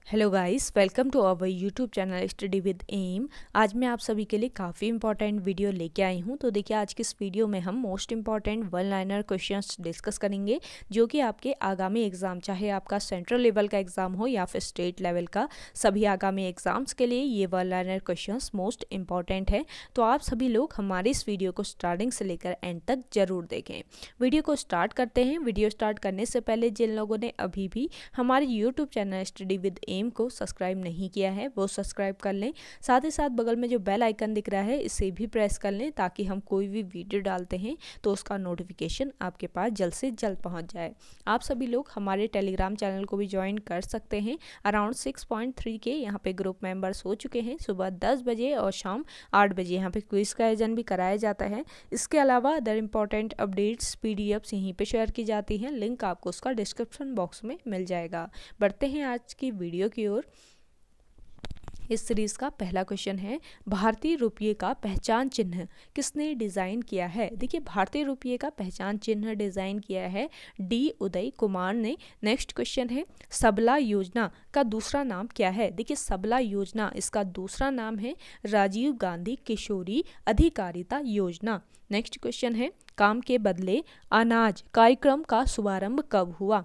Hello guys, welcome to our YouTube channel study with M. आज मैं आप सभी के लिए काफ़ी इंपॉर्टेंट वीडियो लेके आई हूँ। तो देखिए, आज की इस वीडियो में हम most important one liner questions discuss करेंगे, जो कि आपके आगामी एग्जाम, चाहे आपका सेंट्रल लेवल का एग्जाम हो या फिर स्टेट लेवल का, सभी आगामी एग्जाम्स के लिए ये one liner questions most important है। तो आप सभी लोग हमारे इस वीडियो को स्टार्टिंग से लेकर एंड तक जरूर देखें। वीडियो को स्टार्ट करते हैं। वीडियो स्टार्ट करने से पहले जिन लोगों ने अभी भी हमारे YouTube channel study with M को सब्सक्राइब नहीं किया है, वो सब्सक्राइब कर लें। साथ ही साथ बगल में जो बेल आइकन दिख रहा है, इसे भी प्रेस कर लें, ताकि हम कोई भी वीडियो डालते हैं तो उसका नोटिफिकेशन आपके पास जल्द से जल्द पहुंच जाए। आप सभी लोग हमारे टेलीग्राम चैनल को भी ज्वाइन कर सकते हैं। अराउंड 6.3 के यहाँ पे ग्रुप मेंबर्स हो चुके हैं। सुबह 10 बजे और शाम 8 बजे यहाँ पे क्विज का आयोजन भी कराया जाता है। इसके अलावा अदर इंपॉर्टेंट अपडेट्स पीडीएफ्स यहीं पे शेयर की जाती हैं। लिंक आपको उसका डिस्क्रिप्शन बॉक्स में मिल जाएगा। बढ़ते हैं आज की वीडियो की ओर। इस सीरीज का पहला क्वेश्चन है, भारतीय रुपये का पहचान चिन्ह किसने डिज़ाइन किया है? देखिए, भारतीय रुपये का पहचान चिन्ह डिज़ाइन किया है डी उदय कुमार ने। नेक्स्ट क्वेश्चन है, सबला योजना का दूसरा नाम क्या है? देखिए, सबला योजना, इसका दूसरा नाम है राजीव गांधी किशोरी अधिकारिता योजना। नेक्स्ट क्वेश्चन है, काम के बदले अनाज कार्यक्रम का शुभारंभ कब हुआ?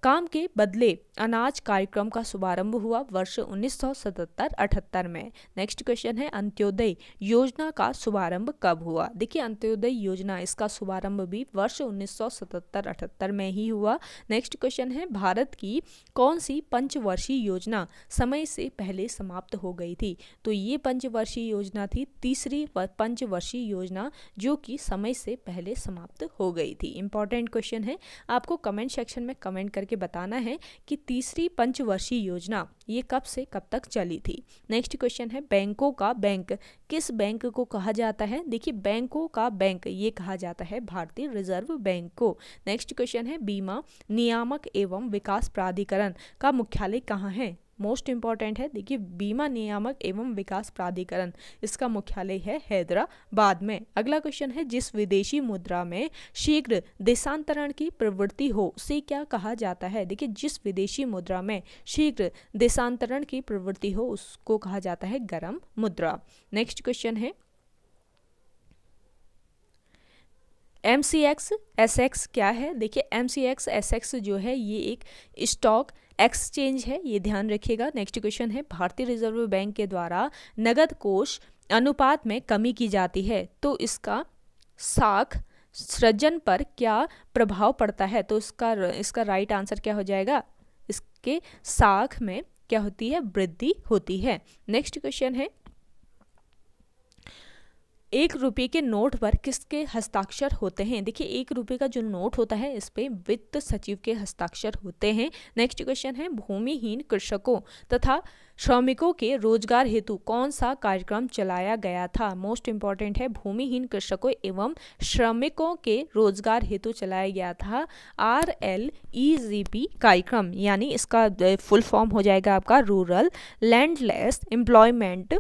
काम के बदले अनाज कार्यक्रम का शुभारंभ हुआ वर्ष 1977-78 में। नेक्स्ट क्वेश्चन है, अंत्योदय योजना का शुभारंभ कब हुआ? देखिए, अंत्योदय योजना, इसका शुभारंभ भी वर्ष 1977-78 में ही हुआ। नेक्स्ट क्वेश्चन है, भारत की कौन सी पंचवर्षीय योजना समय से पहले समाप्त हो गई थी? तो ये पंचवर्षीय योजना थी तीसरी पंचवर्षीय योजना, जो कि समय से पहले समाप्त हो गई थी। इंपॉर्टेंट क्वेश्चन है, आपको कमेंट सेक्शन में कमेंट करके बताना है कि तीसरी पंचवर्षीय योजना ये कब से कब तक चली थी। नेक्स्ट क्वेश्चन है, बैंकों का बैंक किस बैंक को कहा जाता है? देखिए, बैंकों का बैंक ये कहा जाता है भारतीय रिजर्व बैंक को। नेक्स्ट क्वेश्चन है, बीमा नियामक एवं विकास प्राधिकरण का मुख्यालय कहाँ है? मोस्ट इंपॉर्टेंट है। देखिए, बीमा नियामक एवं विकास प्राधिकरण, इसका मुख्यालय है हैदराबाद में। अगला क्वेश्चन है, जिस विदेशी मुद्रा में शीघ्र देशांतरण की प्रवृत्ति हो उसे क्या कहा जाता है? देखिए, जिस विदेशी मुद्रा में शीघ्र देशांतरण की प्रवृत्ति हो उसको कहा जाता है गर्म मुद्रा। नेक्स्ट क्वेश्चन है, MCX SX क्या है? देखिए, MCX SX जो है ये एक स्टॉक एक्सचेंज है, ये ध्यान रखिएगा। नेक्स्ट क्वेश्चन है, भारतीय रिजर्व बैंक के द्वारा नगद कोष अनुपात में कमी की जाती है, तो इसका साख सृजन पर क्या प्रभाव पड़ता है? तो इसका राइट आंसर क्या हो जाएगा? इसके साख में क्या होती है? वृद्धि होती है। नेक्स्ट क्वेश्चन है, 1 रुपये के नोट पर किसके हस्ताक्षर होते हैं? देखिए, 1 रुपये का जो नोट होता है इस पे वित्त सचिव के हस्ताक्षर होते हैं। नेक्स्ट क्वेश्चन है, भूमिहीन कृषकों तथा श्रमिकों के रोजगार हेतु कौन सा कार्यक्रम चलाया गया था? मोस्ट इंपॉर्टेंट है, भूमिहीन कृषकों एवं श्रमिकों के रोजगार हेतु चलाया गया था RLEGP कार्यक्रम, यानी इसका फुल फॉर्म हो जाएगा आपका rural landless employment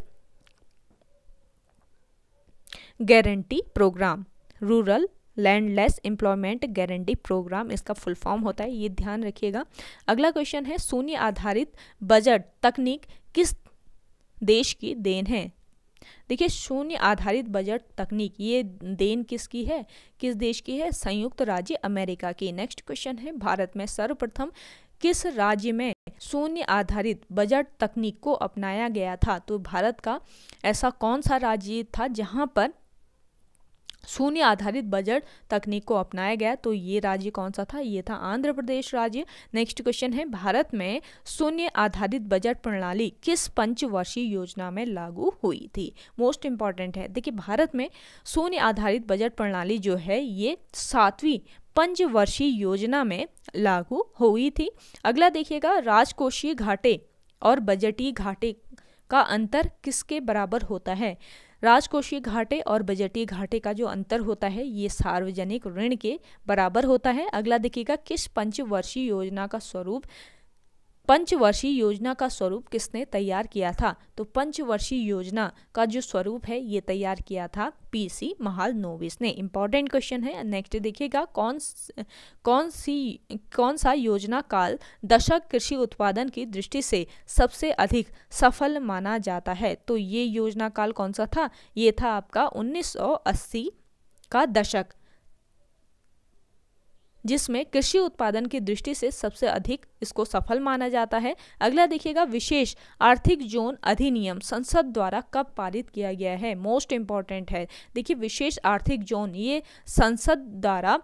guarantee programme. Rural landless employment guarantee programme इसका फुल फॉर्म होता है, ये ध्यान रखिएगा। अगला क्वेश्चन है, शून्य आधारित बजट तकनीक किस देश की देन है? देखिए, शून्य आधारित बजट तकनीक ये देन किसकी है, किस देश की है? संयुक्त राज्य अमेरिका की। नेक्स्ट क्वेश्चन है, भारत में सर्वप्रथम किस राज्य में शून्य आधारित बजट तकनीक को अपनाया गया था? तो भारत का ऐसा कौन सा राज्य था जहां पर शून्य आधारित बजट तकनीक को अपनाया गया? तो ये राज्य कौन सा था? ये था आंध्र प्रदेश राज्य। नेक्स्ट क्वेश्चन है, भारत में शून्य आधारित बजट प्रणाली किस पंचवर्षीय योजना में लागू हुई थी? मोस्ट इंपॉर्टेंट है। देखिए, भारत में शून्य आधारित बजट प्रणाली जो है ये 7वीं पंचवर्षीय योजना में लागू हुई थी। अगला देखिएगा, राजकोषीय घाटे और बजटीय घाटे का अंतर किसके बराबर होता है? राजकोषीय घाटे और बजटीय घाटे का जो अंतर होता है ये सार्वजनिक ऋण के बराबर होता है। अगला देखिएगा, किस पंचवर्षीय योजना का स्वरूप पंचवर्षीय योजना का स्वरूप किसने तैयार किया था? तो पंचवर्षीय योजना का जो स्वरूप है ये तैयार किया था पीसी महालनोबिस ने। इंपॉर्टेंट क्वेश्चन है। नेक्स्ट देखिएगा, कौन सा योजना काल दशक कृषि उत्पादन की दृष्टि से सबसे अधिक सफल माना जाता है? तो ये योजना काल कौन सा था? ये था आपका 1980 का दशक, जिसमें कृषि उत्पादन की दृष्टि से सबसे अधिक इसको सफल माना जाता है। अगला देखिएगा, विशेष आर्थिक जोन अधिनियम संसद द्वारा कब पारित किया गया है? मोस्ट इंपॉर्टेंट है। देखिए, विशेष आर्थिक जोन ये संसद द्वारा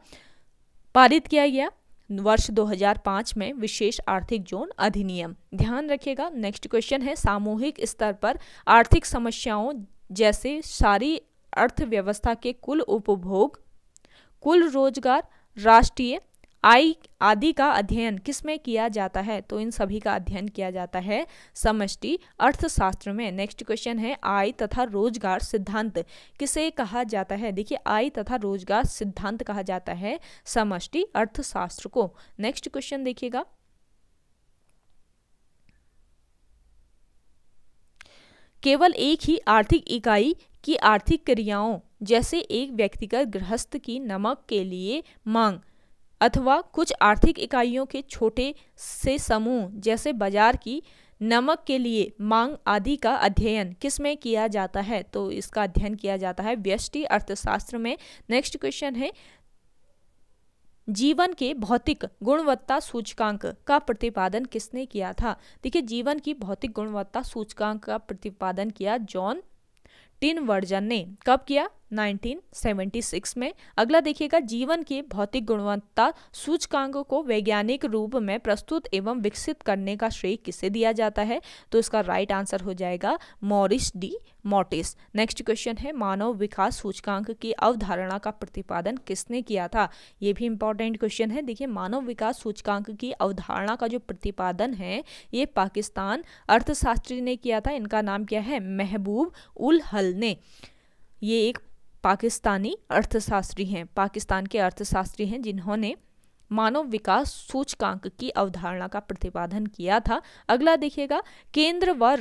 पारित किया गया वर्ष 2005 में, विशेष आर्थिक जोन अधिनियम, ध्यान रखिएगा। नेक्स्ट क्वेश्चन है, सामूहिक स्तर पर आर्थिक समस्याओं जैसे सारी अर्थव्यवस्था के कुल उपभोग, कुल रोजगार, राष्ट्रीय आय आदि का अध्ययन किसमें किया जाता है? तो इन सभी का अध्ययन किया जाता है समष्टि अर्थशास्त्र में। नेक्स्ट क्वेश्चन है, आय तथा रोजगार सिद्धांत किसे कहा जाता है? देखिए, आय तथा रोजगार सिद्धांत कहा जाता है समष्टि अर्थशास्त्र को। नेक्स्ट क्वेश्चन देखिएगा, केवल एक ही आर्थिक इकाई की आर्थिक क्रियाओं जैसे एक व्यक्तिगत गृहस्थ की नमक के लिए मांग अथवा कुछ आर्थिक इकाइयों के छोटे से समूह जैसे बाजार की नमक के लिए मांग आदि का अध्ययन किसमें किया जाता है? तो इसका अध्ययन किया जाता है व्यष्टि अर्थशास्त्र में। नेक्स्ट क्वेश्चन है, जीवन के भौतिक गुणवत्ता सूचकांक का प्रतिपादन किसने किया था? देखिए, जीवन की भौतिक गुणवत्ता सूचकांक का प्रतिपादन किया जॉन टिनवर्जन ने। कब किया? 1976 में। अगला देखिएगा, जीवन की भौतिक गुणवत्ता सूचकांक को वैज्ञानिक रूप में प्रस्तुत एवं विकसित करने का श्रेय किसे दिया जाता है? तो इसका राइट आंसर हो जाएगा Morris D mortise. Next question है, मानव विकास सूचकांक की अवधारणा का प्रतिपादन किसने किया था? ये भी इंपॉर्टेंट क्वेश्चन है। देखिए, मानव विकास सूचकांक की अवधारणा का जो प्रतिपादन है ये पाकिस्तान अर्थशास्त्री ने किया था। इनका नाम क्या है? महबूब उल हल ने। ये एक पाकिस्तानी अर्थशास्त्री हैं, पाकिस्तान के अर्थशास्त्री हैं जिन्होंने मानव विकास सूचकांक की अवधारणा का प्रतिपादन किया था। अगला देखिएगा, केंद्र व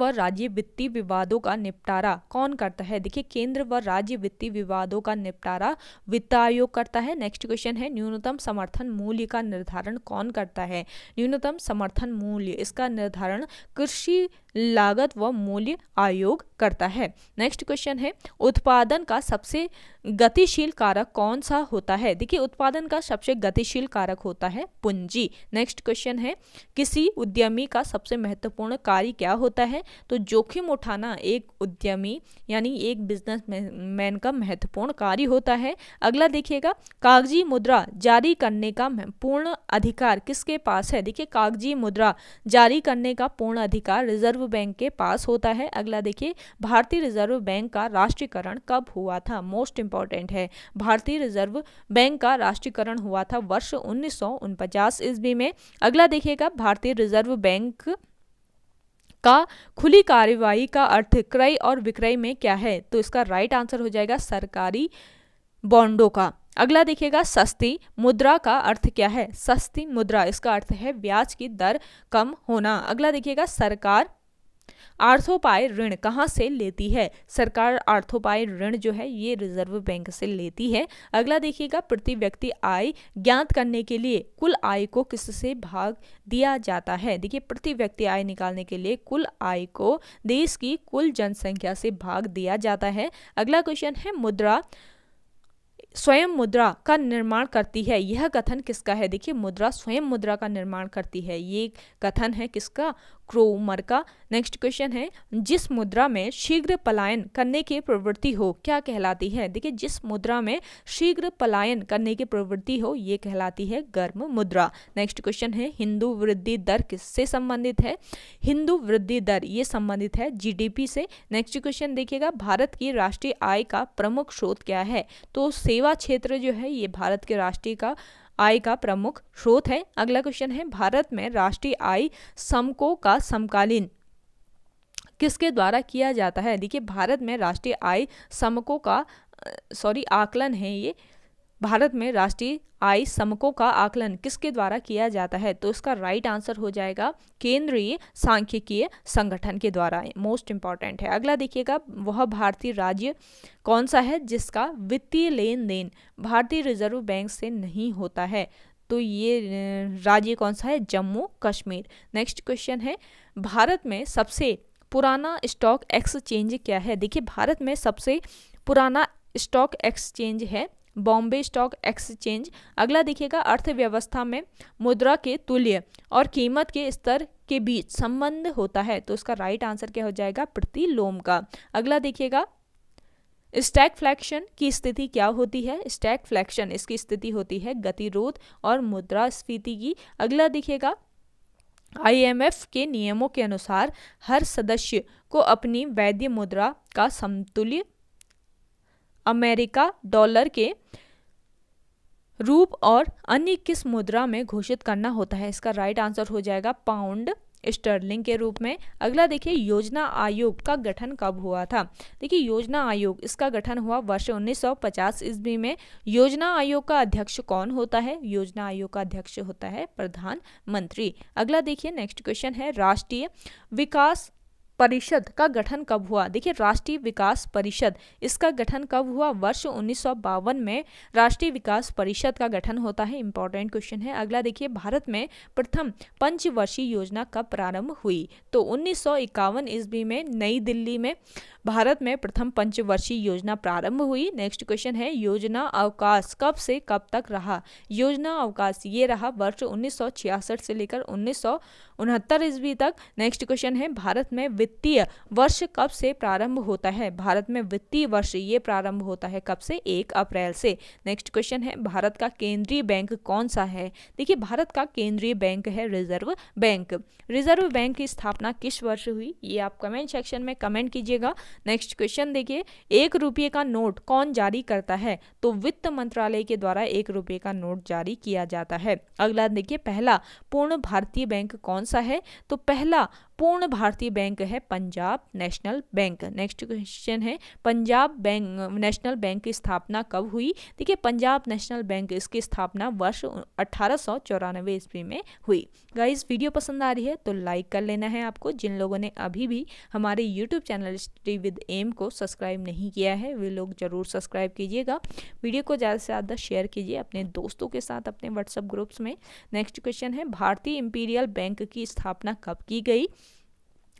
राज्य वित्तीय विवादों का निपटारा कौन करता है? देखिए, केंद्र व राज्य वित्तीय विवादों का निपटारा वित्त आयोग करता है। नेक्स्ट क्वेश्चन है, न्यूनतम समर्थन मूल्य का निर्धारण कौन करता है? न्यूनतम समर्थन मूल्य, इसका निर्धारण कृषि लागत व मूल्य आयोग करता है। नेक्स्ट क्वेश्चन है, उत्पादन का सबसे गतिशील कारक कौन सा होता है? देखिए, उत्पादन का सबसे गतिशील कारक होता है पूंजी। नेक्स्ट क्वेश्चन है, किसी उद्यमी का सबसे महत्वपूर्ण कार्य क्या होता है? तो जोखिम उठाना एक उद्यमी यानी एक बिजनेसमैन का महत्वपूर्ण कार्य होता है। अगला देखिएगा, कागजी मुद्रा जारी करने का पूर्ण अधिकार किसके पास है? देखिए, कागजी मुद्रा जारी करने का पूर्ण अधिकार रिजर्व बैंक के पास होता है। अगला देखिए, भारतीय रिजर्व बैंक का राष्ट्रीयकरण कब हुआ था? मोस्ट इंपॉर्टेंट है। भारतीय रिजर्व बैंक का राष्ट्रीयकरण हुआ था वर्ष 1949 ईस्वी में। अगला देखिएगा, भारतीय रिजर्व बैंक का खुली कार्यवाही का अर्थ क्रय और विक्रय में क्या है? तो इसका राइट आंसर हो जाएगा सरकारी बॉन्डों का। अगला देखिएगा, सस्ती मुद्रा का अर्थ क्या है? सस्ती मुद्रा, इसका अर्थ है ब्याज की दर कम होना। अगला देखिएगा, सरकार आर्थोपाई ऋण कहाँ से लेती है? सरकार आर्थोपाई ऋण जो है ये रिजर्व बैंक से लेती है। अगला देखिएगा, प्रति व्यक्ति आय ज्ञात करने के लिए कुल आय को किससे भाग दिया जाता है? देखिए, प्रति व्यक्ति आय निकालने के लिए कुल आय को देश की कुल जनसंख्या से भाग दिया जाता है। अगला क्वेश्चन है, मुद्रा स्वयं मुद्रा का निर्माण करती है, यह कथन किसका है? देखिए, मुद्रा स्वयं मुद्रा का निर्माण करती है, ये कथन है किसका? क्रोमर का। नेक्स्ट क्वेश्चन है, जिस मुद्रा में शीघ्र पलायन करने की प्रवृत्ति हो क्या कहलाती है? देखिए, जिस मुद्रा में शीघ्र पलायन करने की प्रवृत्ति हो ये कहलाती है गर्म मुद्रा। नेक्स्ट क्वेश्चन है, हिंदू वृद्धि दर किससे संबंधित है? हिंदू वृद्धि दर ये संबंधित है जीडीपी से। नेक्स्ट क्वेश्चन देखिएगा, भारत की राष्ट्रीय आय का प्रमुख स्रोत क्या है? तो सेवा क्षेत्र जो है ये भारत के राष्ट्रीय का आय का प्रमुख स्रोत है। अगला क्वेश्चन है, भारत में राष्ट्रीय आय समको का समकालीन किसके द्वारा किया जाता है? देखिए, भारत में राष्ट्रीय आय समको का आकलन है ये भारत में राष्ट्रीय आय समकों का आकलन किसके द्वारा किया जाता है? तो इसका राइट आंसर हो जाएगा केंद्रीय सांख्यिकीय संगठन के द्वारा। मोस्ट इंपॉर्टेंट है। अगला देखिएगा, वह भारतीय राज्य कौन सा है जिसका वित्तीय लेन देन भारतीय रिजर्व बैंक से नहीं होता है? तो ये राज्य कौन सा है? जम्मू कश्मीर। नेक्स्ट क्वेश्चन है, भारत में सबसे पुराना स्टॉक एक्सचेंज क्या है? देखिए, भारत में सबसे पुराना स्टॉक एक्सचेंज है बॉम्बे स्टॉक एक्सचेंज। अगला देखिएगा, अर्थव्यवस्था में मुद्रा के तुल्य और कीमत के स्तर के बीच संबंध होता है। तो इसका राइट आंसर क्या हो जाएगा? प्रतिलोम का। अगला देखिएगा, स्टैगफ्लेशन की स्थिति क्या होती है? स्टैगफ्लेशन इसकी स्थिति होती है गतिरोध और मुद्रास्फीति की। अगला देखिएगा, IMF के नियमों के अनुसार हर सदस्य को अपनी वैध मुद्रा का समतुल्य अमेरिका डॉलर के रूप और अन्य किस मुद्रा में घोषित करना होता है? इसका राइट आंसर हो जाएगा पाउंड स्टर्लिंग के रूप में। अगला देखिए, योजना आयोग का गठन कब हुआ था? देखिए, योजना आयोग इसका गठन हुआ वर्ष 1950 ईस्वी में। योजना आयोग का अध्यक्ष कौन होता है? योजना आयोग का अध्यक्ष होता है प्रधानमंत्री। अगला देखिए, नेक्स्ट क्वेश्चन है, राष्ट्रीय विकास परिषद का गठन कब हुआ? देखिए, राष्ट्रीय विकास परिषद इसका गठन कब हुआ? वर्ष 1952 में राष्ट्रीय विकास परिषद का गठन होता है। इंपॉर्टेंट क्वेश्चन है। अगला देखिए, भारत में प्रथम पंचवर्षीय योजना कब प्रारंभ हुई? तो 1951 ईस्वी में नई दिल्ली में भारत में प्रथम पंचवर्षीय योजना प्रारंभ हुई। नेक्स्ट क्वेश्चन है, योजना अवकाश कब से कब तक रहा? योजना अवकाश ये रहा वर्ष 1966 से लेकर 1969 ईस्वी तक। नेक्स्ट क्वेश्चन है, भारत में वित्तीय वर्ष कब से प्रारंभ होता है? भारत में वित्तीय वर्ष ये प्रारंभ होता है कब से? 1 अप्रैल से। नेक्स्ट क्वेश्चन है, भारत का केंद्रीय बैंक कौन सा है? देखिए, भारत का केंद्रीय बैंक है रिजर्व बैंक। रिजर्व बैंक की स्थापना किस वर्ष हुई? ये आप कमेंट सेक्शन में कमेंट कीजिएगा। नेक्स्ट क्वेश्चन देखिए, 1 रुपये का नोट कौन जारी करता है? तो वित्त मंत्रालय के द्वारा 1 रुपये का नोट जारी किया जाता है। अगला देखिए, पहला पूर्ण भारतीय बैंक कौन सा है? तो पहला पूर्ण भारतीय बैंक है Punjab national bank. Next question है, पंजाब बैंक नेशनल बैंक की स्थापना कब हुई? देखिए, पंजाब नेशनल बैंक इसकी स्थापना वर्ष 1894 ईस्वी में हुई। गाइस, वीडियो पसंद आ रही है तो लाइक कर लेना है आपको। जिन लोगों ने अभी भी हमारे YouTube channel study with M को सब्सक्राइब नहीं किया है वे लोग जरूर सब्सक्राइब कीजिएगा। वीडियो को ज़्यादा से ज़्यादा शेयर कीजिए अपने दोस्तों के साथ, अपने व्हाट्सएप ग्रुप्स में। नेक्स्ट क्वेश्चन है, भारतीय इंपीरियल बैंक की स्थापना कब की गई?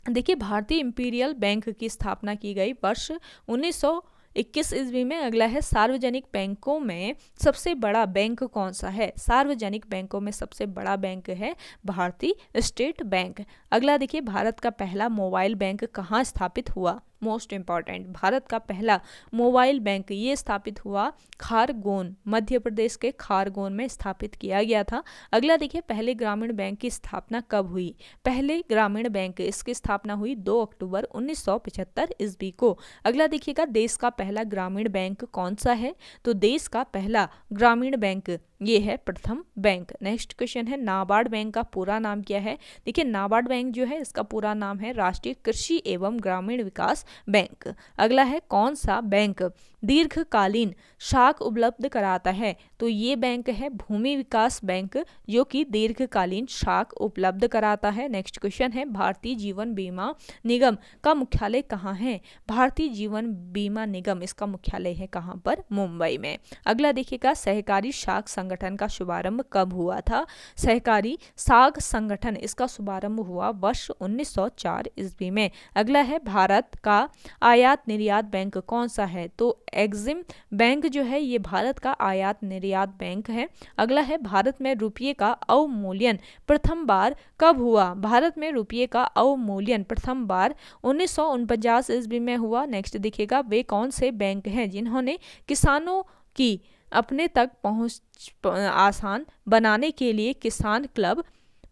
देखिए, भारतीय इंपीरियल बैंक की स्थापना की गई वर्ष 1921 ईस्वी में। अगला है, सार्वजनिक बैंकों में सबसे बड़ा बैंक कौन सा है? सार्वजनिक बैंकों में सबसे बड़ा बैंक है भारतीय स्टेट बैंक। अगला देखिए, भारत का पहला मोबाइल बैंक कहाँ स्थापित हुआ? मोस्ट इंपॉर्टेंट, भारत का पहला मोबाइल बैंक ये स्थापित हुआ खारगोन, मध्य प्रदेश के खारगोन में स्थापित किया गया था। अगला देखिए, पहले ग्रामीण बैंक की स्थापना कब हुई? पहले ग्रामीण बैंक इसकी स्थापना हुई 2 अक्टूबर 1975 ईस्वी को। अगला देखिएगा, देश का पहला ग्रामीण बैंक कौन सा है? तो देश का पहला ग्रामीण बैंक ये है प्रथम बैंक। नेक्स्ट क्वेश्चन है, नाबार्ड बैंक का पूरा नाम क्या है? देखिए, नाबार्ड बैंक जो है इसका पूरा नाम है राष्ट्रीय कृषि एवं ग्रामीण विकास बैंक। अगला है, कौन सा बैंक दीर्घकालीन साख उपलब्ध कराता है? तो ये बैंक है भूमि विकास बैंक, जो कि दीर्घकालीन साख उपलब्ध कराता है। नेक्स्ट क्वेश्चन है, भारतीय जीवन बीमा निगम का मुख्यालय कहाँ है? भारतीय जीवन बीमा निगम इसका मुख्यालय है कहाँ पर? मुंबई में। अगला देखिएगा, सहकारी साख संगठन का शुभारंभ कब हुआ था? सहकारी साख संगठन इसका शुभारंभ हुआ वर्ष 1904 ईस्वी में। अगला है, भारत का आयात निर्यात बैंक कौन सा है? तो एक्सिम बैंक जो है ये भारत का आयात निर्यात बैंक है। अगला है, भारत में रुपये का अवमूल्यन प्रथम बार कब हुआ? भारत में रुपये का अवमूल्यन प्रथम बार 1949 ईस्वी में हुआ। नेक्स्ट देखिएगा, वे कौन से बैंक हैं जिन्होंने किसानों की अपने तक पहुंच आसान बनाने के लिए किसान क्लब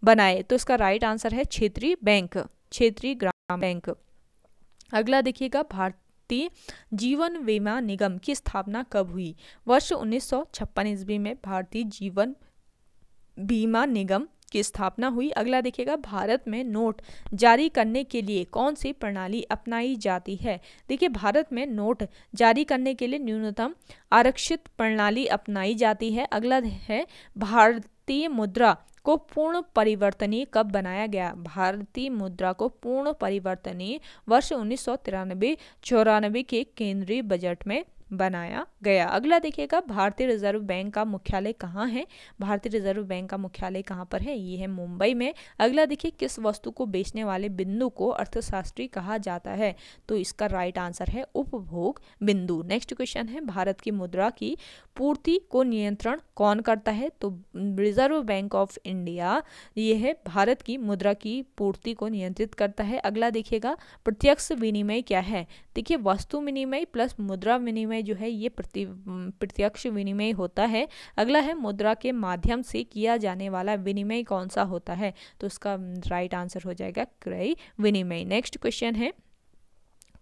बनाए? तो इसका राइट आंसर है क्षेत्रीय बैंक, क्षेत्रीय ग्राम बैंक। अगला देखिएगा, भारतीय जीवन बीमा निगम की स्थापना कब हुई? वर्ष 1956 ईस्वी में भारतीय जीवन बीमा निगम की स्थापना हुई। अगला देखिएगा, भारत में नोट जारी करने के लिए कौन सी प्रणाली अपनाई जाती है। देखिए, भारत में नोट जारी करने के लिए न्यूनतम आरक्षित प्रणाली अपनाई जाती है। अगला है, भारतीय मुद्रा को पूर्ण परिवर्तनीय कब बनाया गया। भारतीय मुद्रा को पूर्ण परिवर्तनीय वर्ष 1993-94 के केंद्रीय बजट में बनाया गया। अगला देखिएगा, भारतीय रिजर्व बैंक का मुख्यालय कहाँ है। भारतीय रिजर्व बैंक का मुख्यालय कहाँ पर है, ये है मुंबई में। अगला देखिए, किस वस्तु को बेचने वाले बिंदु को अर्थशास्त्री कहा जाता है, तो इसका राइट आंसर है उपभोग बिंदु। नेक्स्ट क्वेश्चन है, भारत की मुद्रा की पूर्ति को नियंत्रण कौन करता है, तो रिजर्व बैंक ऑफ इंडिया ये है भारत की मुद्रा की पूर्ति को नियंत्रित करता है। अगला देखिएगा, प्रत्यक्ष विनिमय क्या है। देखिए, वस्तु विनिमय प्लस मुद्रा विनिमय जो है ये प्रत्यक्ष विनिमय होता है। अगला है, मुद्रा के माध्यम से किया जाने वाला विनिमय कौन सा होता है, तो इसका राइट आंसर हो जाएगा क्रय विनिमय। नेक्स्ट क्वेश्चन है,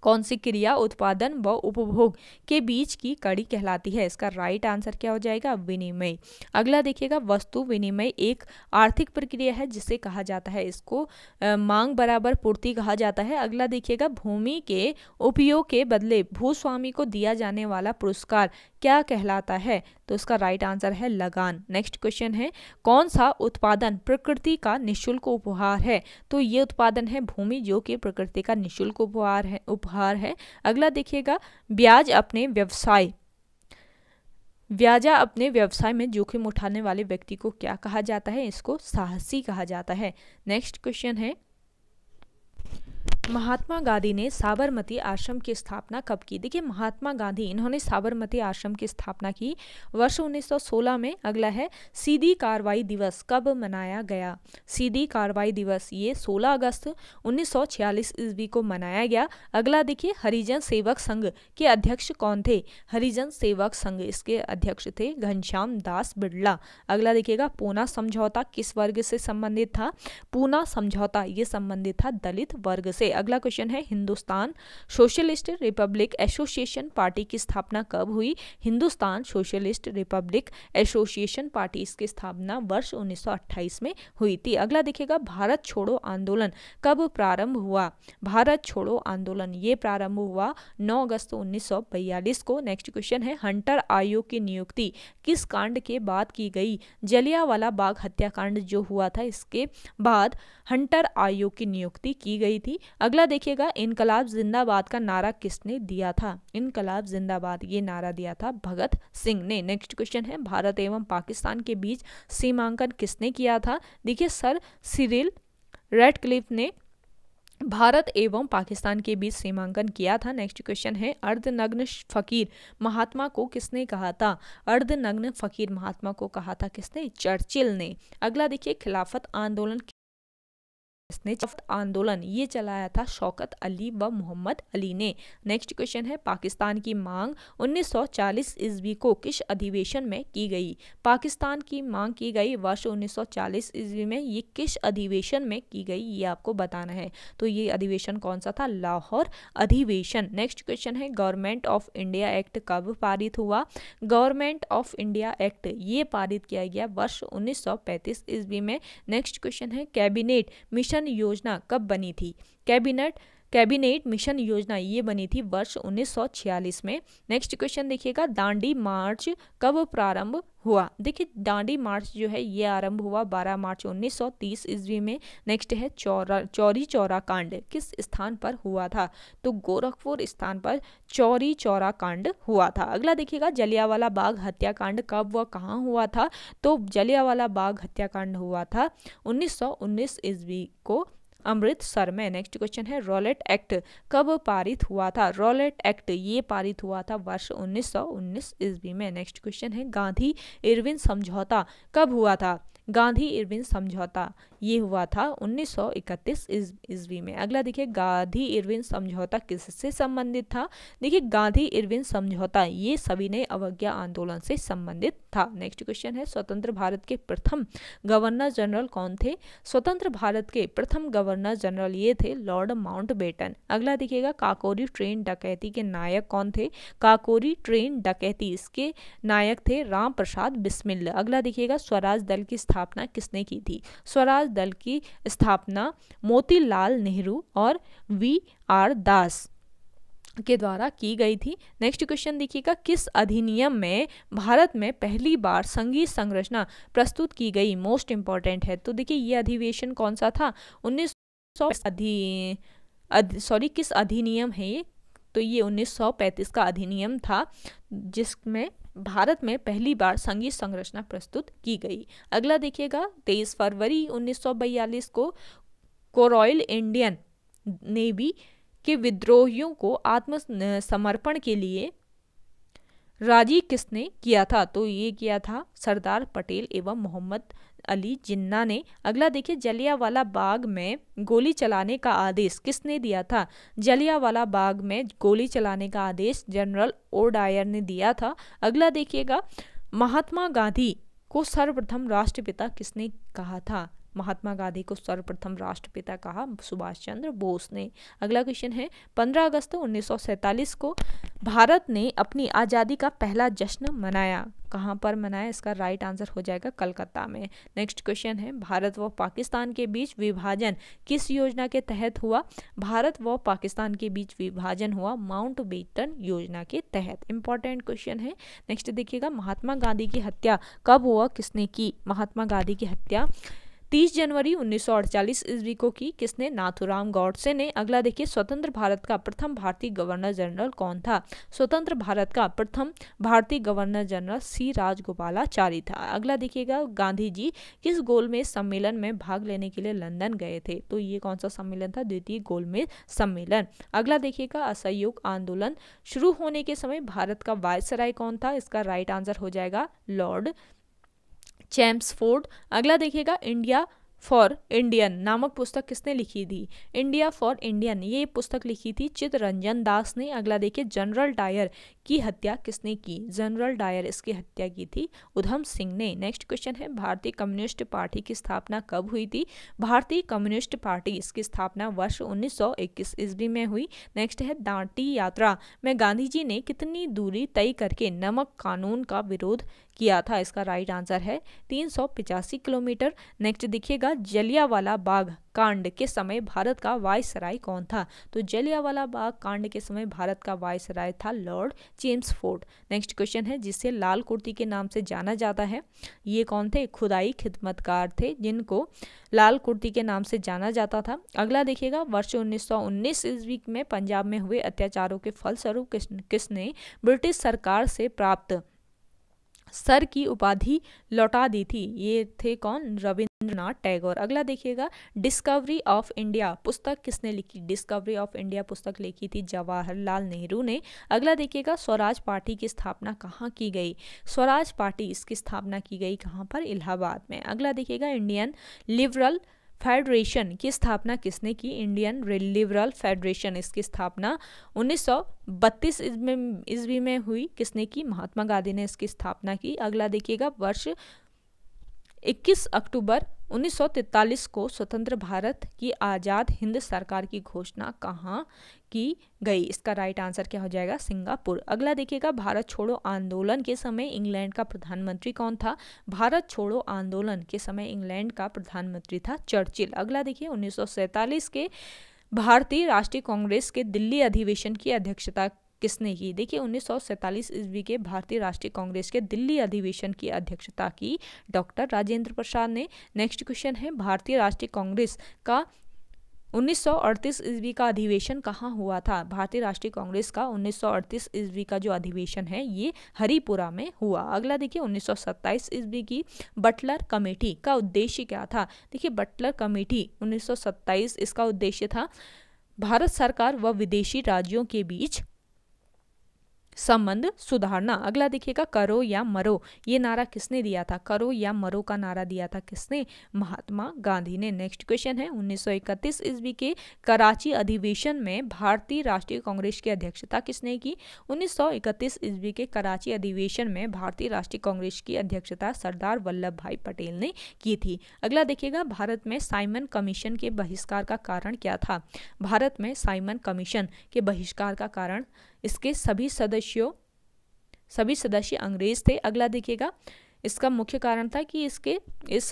कौन सी क्रिया उत्पादन व उपभोग के बीच की कड़ी कहलाती है, इसका राइट आंसर क्या हो जाएगा, विनिमय। अगला देखिएगा, वस्तु विनिमय एक आर्थिक प्रक्रिया है जिसे कहा जाता है, इसको मांग बराबर पूर्ति कहा जाता है। अगला देखिएगा, भूमि के उपयोग के बदले भूस्वामी को दिया जाने वाला पुरस्कार क्या कहलाता है, तो इसका राइट आंसर है लगान। नेक्स्ट क्वेश्चन है, कौन सा उत्पादन प्रकृति का निःशुल्क उपहार है, तो ये उत्पादन है भूमि जो कि प्रकृति का निःशुल्क उपहार है। अगला देखिएगा, ब्याज अपने व्यवसाय में जोखिम उठाने वाले व्यक्ति को क्या कहा जाता है, इसको साहसी कहा जाता है। नेक्स्ट क्वेश्चन है, महात्मा गांधी ने साबरमती आश्रम की स्थापना कब की। देखिए, महात्मा गांधी इन्होंने साबरमती आश्रम की स्थापना की वर्ष 1916 में। अगला है, सीधी कार्रवाई दिवस कब मनाया गया। सीधी कार्रवाई दिवस ये 16 अगस्त 1946 ईस्वी को मनाया गया। अगला देखिए, हरिजन सेवक संघ के अध्यक्ष कौन थे। हरिजन सेवक संघ इसके अध्यक्ष थे घनश्याम दास बिड़ला। अगला देखिएगा, पूना समझौता किस वर्ग से संबंधित था। पूना समझौता ये संबंधित था दलित वर्ग से। अगला क्वेश्चन है, Hindustan socialist Republic association party की स्थापना कब हुई। Hindustan socialist Republic association party इसकी स्थापना वर्ष 1928 में हुई थी। अगला देखिएगा, भारत छोड़ो आंदोलन कब प्रारंभ हुआ। भारत छोड़ो आंदोलन ये प्रारंभ हुआ 9 अगस्त 1942 को। नेक्स्ट क्वेश्चन है, हंटर आयोग की नियुक्ति किस कांड के बाद की गई। जलियांवाला बाग हत्याकांड जो हुआ था इसके बाद हंटर आयोग की नियुक्ति की गई थी। अगला देखिएगा, इनकलाब जिंदाबाद का नारा किसने दिया था। इनकलाब जिंदाबाद ये नारा दिया था भगत सिंह ने। नेक्स्ट क्वेश्चन है, भारत एवं पाकिस्तान के बीच सीमांकन किसने किया था। देखिए, सर सिरिल रैडक्लिफ ने भारत एवं पाकिस्तान के बीच सीमांकन किया था। नेक्स्ट क्वेश्चन है, अर्धनग्न फकीर महात्मा को किसने कहा था। अर्धनग्न फकीर महात्मा को कहा था किसने, चर्चिल ने। अगला देखिए, खिलाफत आंदोलन ये चलाया था शौकत अली व मोहम्मद अली ने। नेक्स्ट क्वेश्चन है, पाकिस्तान की मांग 1940 ईस्वी को किस अधिवेशन में की गई। पाकिस्तान की मांग की गई वर्ष 1940 ईस्वी में, ये किस अधिवेशन में की गई ये आपको बताना है। तो ये अधिवेशन कौन सा था, लाहौर अधिवेशन। नेक्स्ट क्वेश्चन है, गवर्नमेंट ऑफ इंडिया एक्ट कब पारित हुआ। गवर्नमेंट ऑफ इंडिया एक्ट ये पारित किया गया वर्ष 1935 ईस्वी में। नेक्स्ट क्वेश्चन है, कैबिनेट मिशन योजना कब बनी थी। कैबिनेट मिशन योजना ये बनी थी वर्ष 1946 में। नेक्स्ट क्वेश्चन देखिएगा, दांडी मार्च कब प्रारंभ हुआ। देखिए, दांडी मार्च जो है ये आरंभ हुआ 12 मार्च 1930 ईस्वी में। नेक्स्ट है, चौरी चौरा कांड किस स्थान पर हुआ था, तो गोरखपुर स्थान पर चौरी चौरा कांड हुआ था। अगला देखिएगा, जलियांवाला बाग हत्याकांड कब व कहाँ हुआ था, तो जलियांवाला बाग हत्याकांड हुआ था 1919 ईस्वी को अमृतसर में। नेक्स्ट क्वेश्चन है, रॉलेट एक्ट कब पारित हुआ था। रॉलेट एक्ट ये पारित हुआ था वर्ष 1919 ईस्वी में। नेक्स्ट क्वेश्चन है, गांधी इरविन समझौता कब हुआ था। गांधी इरविन समझौता ये हुआ था 1931 ईस्वी में। अगला देखिए गांधी इरविन समझौता किससे संबंधित था? देखिए गांधी इरविन समझौता ये सविनय अवज्ञा आंदोलन से संबंधित था। नेक्स्ट क्वेश्चन है स्वतंत्र भारत के प्रथम गवर्नर जनरल कौन थे? स्वतंत्र भारत के प्रथम गवर्नर जनरल ये थे लॉर्ड माउंटबेटन। अगला देखिएगा काकोरी ट्रेन डकैती के नायक कौन थे? काकोरी ट्रेन डकैती इसके नायक थे राम प्रसाद बिस्मिल। अगला देखिएगा स्वराज दल की स्थापना किसने की थी? स्वराज दल की स्थापना मोतीलाल नेहरू और वी.आर. दास के द्वारा की गई थी। नेक्स्ट क्वेश्चन देखिएगा किस अधिनियम में भारत में पहली बार संघीय संरचना प्रस्तुत की गई? मोस्ट इंपॉर्टेंट है। तो देखिए ये अधिवेशन कौन सा था? 1900 किस अधिनियम है ये? तो ये 1935 का अधिनियम था जिसमें भारत में पहली बार संघीय संरचना प्रस्तुत की गई। अगला देखिएगा 23 फरवरी 1942 को रॉयल इंडियन नेवी के विद्रोहियों को आत्मसमर्पण के लिए राजी किसने किया था? तो ये किया था सरदार पटेल एवं मोहम्मद अली जिन्ना ने। अगला देखिए जलियांवाला बाग में गोली चलाने का आदेश किसने दिया था? जलियांवाला बाग में गोली चलाने का आदेश जनरल ओ डायर ने दिया था। अगला देखिएगा महात्मा गांधी को सर्वप्रथम राष्ट्रपिता किसने कहा था? महात्मा गांधी को सर्वप्रथम राष्ट्रपिता कहा सुभाष चंद्र बोस ने। अगला क्वेश्चन है 15 अगस्त 1947 को भारत ने अपनी आज़ादी का पहला जश्न मनाया। कहाँ पर मनाया? इसका राइट आंसर हो जाएगा कलकत्ता में। नेक्स्ट क्वेश्चन है भारत व पाकिस्तान के बीच विभाजन किस योजना के तहत हुआ? भारत व पाकिस्तान के बीच विभाजन हुआ माउंटबेटन योजना के तहत। इंपॉर्टेंट क्वेश्चन है। नेक्स्ट देखिएगा महात्मा गांधी की हत्या कब हुआ? किसने की? महात्मा गांधी की हत्या 30 जनवरी 1948 ईस्वी को की। किसने? नाथूराम गॉडसे ने। अगला देखिए स्वतंत्र भारत का प्रथम भारतीय गवर्नर जनरल कौन था? स्वतंत्र भारत का प्रथम भारतीय गवर्नर जनरल सी राजगोपालाचारी था। अगला देखिएगा गांधी जी किस गोलमेज सम्मेलन में भाग लेने के लिए लंदन गए थे? तो ये कौन सा सम्मेलन था? द्वितीय गोलमेज सम्मेलन। अगला देखिएगा असहयोग आंदोलन शुरू होने के समय भारत का वायसराय कौन था? इसका राइट आंसर हो जाएगा लॉर्ड चैम्सफोर्ड। अगला देखिएगा इंडिया फॉर इंडियन नामक पुस्तक किसने लिखी थी? इंडिया फॉर इंडियन ये पुस्तक लिखी थी चित्तरंजन दास ने। अगला देखिए जनरल डायर की हत्या किसने की? जनरल डायर इसकी हत्या की थी उधम सिंह ने। नेक्स्ट क्वेश्चन है भारतीय कम्युनिस्ट पार्टी की स्थापना कब हुई थी? भारतीय कम्युनिस्ट पार्टी इसकी स्थापना वर्ष 1921 ईस्वी में हुई। नेक्स्ट है दांडी यात्रा में गांधी जी ने कितनी दूरी तय करके नमक कानून का विरोध किया था? इसका राइट आंसर है 385 किलोमीटर। नेक्स्ट देखिएगा जलियांवाला बाग कांड के समय भारत का वायसराय कौन था? तो जलियांवाला बाग कांड के समय भारत का वायसराय था लॉर्ड चैम्सफोर्ड। नेक्स्ट क्वेश्चन है जिसे लाल कुर्ती के नाम से जाना जाता है ये कौन थे? खुदाई खिदमतकार थे जिनको लाल कुर्ती के नाम से जाना जाता था। अगला देखिएगा वर्ष 1919 ईस्वी में पंजाब में हुए अत्याचारों के फलस्वरूप किसने ब्रिटिश सरकार से प्राप्त सर की उपाधि लौटा दी थी? ये थे कौन? रविंद्रनाथ टैगोर। अगला देखिएगा डिस्कवरी ऑफ इंडिया पुस्तक किसने लिखी? डिस्कवरी ऑफ इंडिया पुस्तक लिखी थी जवाहरलाल नेहरू ने। अगला देखिएगा स्वराज पार्टी की स्थापना कहाँ की गई? स्वराज पार्टी इसकी स्थापना की गई कहाँ पर? इलाहाबाद में। अगला देखिएगा इंडियन लिबरल फेडरेशन की स्थापना किसने की? इंडियन लिबरल फेडरेशन इसकी स्थापना 1932 ईस्वी में हुई। किसने की? महात्मा गांधी ने इसकी स्थापना की। अगला देखिएगा वर्ष 21 अक्टूबर 1943 को स्वतंत्र भारत की आज़ाद हिंद सरकार की घोषणा कहाँ की गई? इसका राइट आंसर क्या हो जाएगा? सिंगापुर। अगला देखिएगा भारत छोड़ो आंदोलन के समय इंग्लैंड का प्रधानमंत्री कौन था? भारत छोड़ो आंदोलन के समय इंग्लैंड का प्रधानमंत्री था चर्चिल। अगला देखिए 1947 के भारतीय राष्ट्रीय कांग्रेस के दिल्ली अधिवेशन की अध्यक्षता किसने की? देखिए 1947 ईस्वी के भारतीय राष्ट्रीय कांग्रेस के दिल्ली अधिवेशन की अध्यक्षता की डॉक्टर राजेंद्र प्रसाद ने। नेक्स्ट क्वेश्चन है भारतीय राष्ट्रीय कांग्रेस का 1938 ईस्वी का अधिवेशन कहाँ हुआ था? भारतीय राष्ट्रीय कांग्रेस का 1938 ईस्वी का जो अधिवेशन है ये हरिपुरा में हुआ। अगला देखिए 1927 ईस्वी की बटलर कमेटी का उद्देश्य क्या था? देखिए बटलर कमेटी 1927 इसका उद्देश्य था भारत सरकार व विदेशी राज्यों के बीच संबंध सुधारना। अगला देखिएगा करो या मरो, ये नारा किसने दिया था? करो या मरो का नारा दिया था किसने? महात्मा गांधी ने। नेक्स्ट क्वेश्चन है 1931 ईस्वी के कराची अधिवेशन में भारतीय राष्ट्रीय कांग्रेस की अध्यक्षता किसने की? 1931 ईस्वी के कराची अधिवेशन में भारतीय राष्ट्रीय कांग्रेस की अध्यक्षता सरदार वल्लभ भाई पटेल ने की थी। अगला देखिएगा भारत में साइमन कमीशन के बहिष्कार का कारण क्या था? भारत में साइमन कमीशन के बहिष्कार का कारण इसके सभी सदस्य अंग्रेज थे। अगला देखिएगा इसका मुख्य कारण था कि इस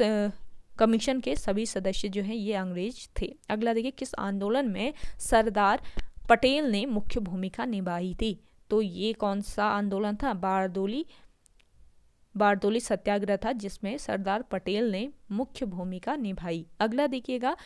कमीशन के सभी सदस्य जो हैं ये अंग्रेज थे। अगला देखिए किस आंदोलन में सरदार पटेल ने मुख्य भूमिका निभाई थी? तो ये कौन सा आंदोलन था? बारदोली सत्याग्रह था जिसमें सरदार पटेल ने मुख्य भूमिका निभाई। अगला देखिएगा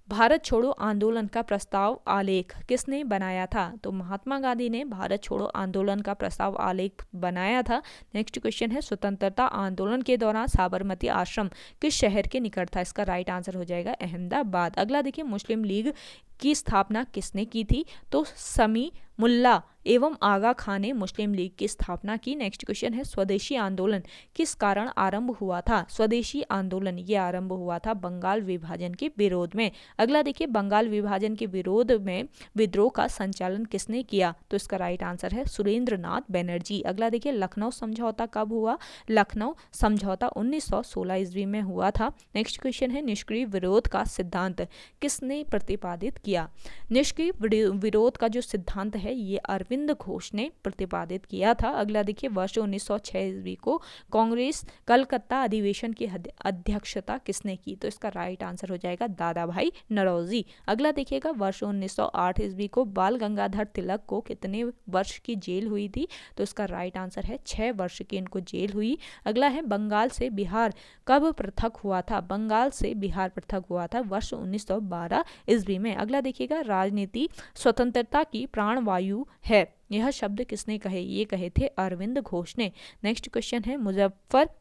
भारत छोड़ो आंदोलन का प्रस्ताव आलेख किसने बनाया था? तो महात्मा गांधी ने भारत छोड़ो आंदोलन का प्रस्ताव आलेख बनाया था। नेक्स्ट क्वेश्चन है स्वतंत्रता आंदोलन के दौरान साबरमती आश्रम किस शहर के निकट था? इसका राइट आंसर हो जाएगा अहमदाबाद। अगला देखिए मुस्लिम लीग की स्थापना किसने की थी? तो समी मुल्ला एवं आगा खान ने मुस्लिम लीग की स्थापना की। नेक्स्ट क्वेश्चन है स्वदेशी आंदोलन किस कारण आरंभ हुआ था? स्वदेशी आंदोलन ये आरंभ हुआ था बंगाल विभाजन के विरोध में। अगला देखिए बंगाल विभाजन के विरोध में विद्रोह का संचालन किसने किया? तो इसका राइट आंसर है सुरेंद्र नाथ बनर्जी। अगला देखिए लखनऊ समझौता कब हुआ? लखनऊ समझौता 1916 ईस्वी में हुआ था। नेक्स्ट क्वेश्चन है निष्क्रिय विरोध का सिद्धांत किसने प्रतिपादित किया? निष्क्रिय विरोध का जो सिद्धांत है ये अरविंद घोष ने प्रतिपादित किया था। अगला देखिए वर्ष 1906 ईस्वी को कांग्रेस कलकत्ता अधिवेशन की अध्यक्षता किसने की? तो इसका राइट आंसर हो जाएगा दादा भाई नौरोजी। अगला देखिएगा वर्ष 1908 ईस्वी को बाल गंगाधर तिलक को कितने वर्ष की जेल हुई थी? तो इसका राइट आंसर है 6 वर्ष की इनको जेल हुई। अगला है बंगाल से बिहार कब पृथक हुआ था? बंगाल से बिहार पृथक हुआ था वर्ष 1912 ईस्वी में। अगला देखिएगा राजनीति स्वतंत्रता की प्राणवायु है, यह शब्द किसने कहे? ये कहे थे अरविंद घोष ने। नेक्स्ट क्वेश्चन है मुजफ्फरपुर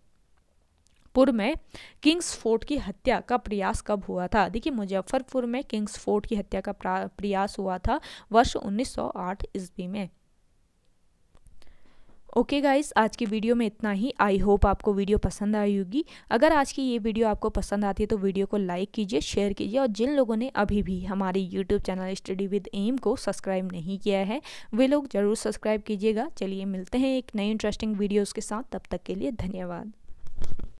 में किंग्स फोर्ट की हत्या का प्रयास कब हुआ था? देखिए मुजफ्फरपुर में किंग्स फोर्ट की हत्या का प्रयास हुआ था वर्ष 1908 ईस्वी में। ओके गाइस, आज की वीडियो में इतना ही। आई होप आपको वीडियो पसंद आई होगी। अगर आज की ये वीडियो आपको पसंद आती है तो वीडियो को लाइक कीजिए, शेयर कीजिए और जिन लोगों ने अभी भी हमारे YouTube channel study with M को सब्सक्राइब नहीं किया है वे लोग ज़रूर सब्सक्राइब कीजिएगा। चलिए मिलते हैं एक नई इंटरेस्टिंग वीडियोज़ के साथ, तब तक के लिए धन्यवाद।